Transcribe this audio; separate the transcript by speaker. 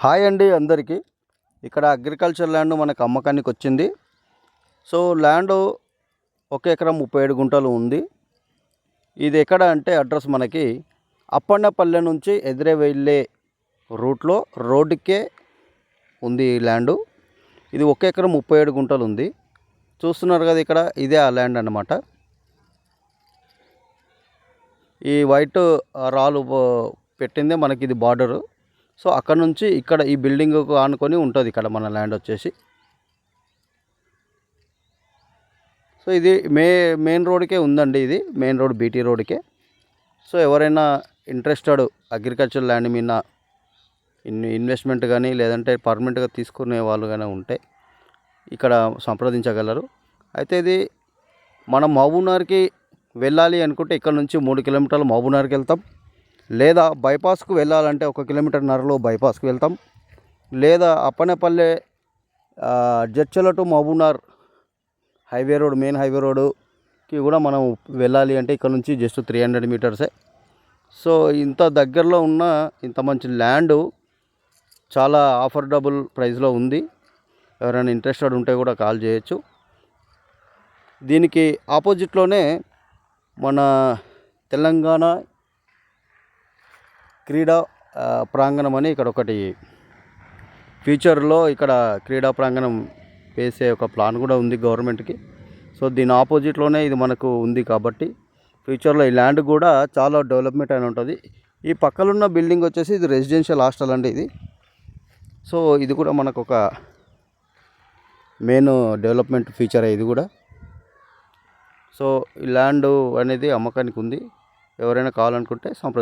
Speaker 1: Hi అండి అందరికీ. ఇక్కడ అగ్రికల్చర్ ల్యాండ్ మనకు అమ్మకానికి వచ్చింది. సో ల్యాండ్ 1 ఎకరం 37 గుంటలు ఉంది. ఇది ఎక్కడ అంటే అడ్రస్ మనకి అప్పన్నపల్లె నుంచి ఎదురే వెళ్ళే రూట్లో రోడ్డుకే ఉంది ఈ ల్యాండు. ఇది 1 ఎకరం 37 గుంటలు ఉంది. చూస్తున్నారు కదా, ఇక్కడ ఇదే ఆ ల్యాండ్ అన్నమాట. ఈ వైట్ రాళ్ళు పెట్టిందే మనకి ఇది బార్డరు. సో అక్కడ నుంచి ఇక్కడ ఈ బిల్డింగ్కు ఆనుకొని ఉంటుంది ఇక్కడ మన ల్యాండ్ వచ్చేసి. సో ఇది మెయిన్ రోడ్కే ఉందండి, ఇది మెయిన్ రోడ్ బీటీ రోడ్కే. సో ఎవరైనా ఇంట్రెస్టెడ్ అగ్రికల్చర్ ల్యాండ్ మీద ఇన్వెస్ట్మెంట్ కానీ లేదంటే పర్మనెంట్గా తీసుకునే వాళ్ళు కానీ ఉంటే ఇక్కడ సంప్రదించగలరు. అయితే ఇది మనం మహబూబ్నగర్కి వెళ్ళాలి అనుకుంటే ఇక్కడ నుంచి 3 కిలోమీటర్లు మహబూబ్నగర్కి వెళ్తాం, లేదా బైపాస్కు వెళ్ళాలంటే 1 కిలోమీటర్న్నరలో బైపాస్కి వెళ్తాం, లేదా Appannapalle Jadcherla to Mahabubnagar highway road main highway రోడ్కి కూడా మనం వెళ్ళాలి అంటే ఇక్కడ నుంచి జస్ట్ 300 మీటర్సే. సో ఇంత దగ్గరలో ఉన్న ఇంత మంచి ల్యాండు చాలా అఫోర్డబుల్ ప్రైస్లో ఉంది. ఎవరైనా ఇంట్రెస్టెడ్ ఉంటే కూడా కాల్ చేయొచ్చు. దీనికి ఆపోజిట్లోనే మన తెలంగాణ క్రీడా ప్రాంగణం అని ఇక్కడ ఒకటి ఫ్యూచర్లో ఇక్కడ క్రీడా ప్రాంగణం వేసే ఒక ప్లాన్ కూడా ఉంది గవర్నమెంట్కి. సో దీని ఆపోజిట్లోనే ఇది మనకు ఉంది కాబట్టి ఫ్యూచర్లో ఈ ల్యాండ్ కూడా చాలా డెవలప్మెంట్ అయిన ఉంటుంది. ఈ పక్కలున్న బిల్డింగ్ వచ్చేసి ఇది రెసిడెన్షియల్ హాస్టల్ అండి ఇది. సో ఇది కూడా మనకు ఒక మెయిన్ డెవలప్మెంట్ ఫీచర్ ఇది కూడా. సో ఈ ల్యాండ్ అనేది అమ్మకానికి ఉంది. ఎవరైనా కావాలనుకుంటే సంప్రదించండి.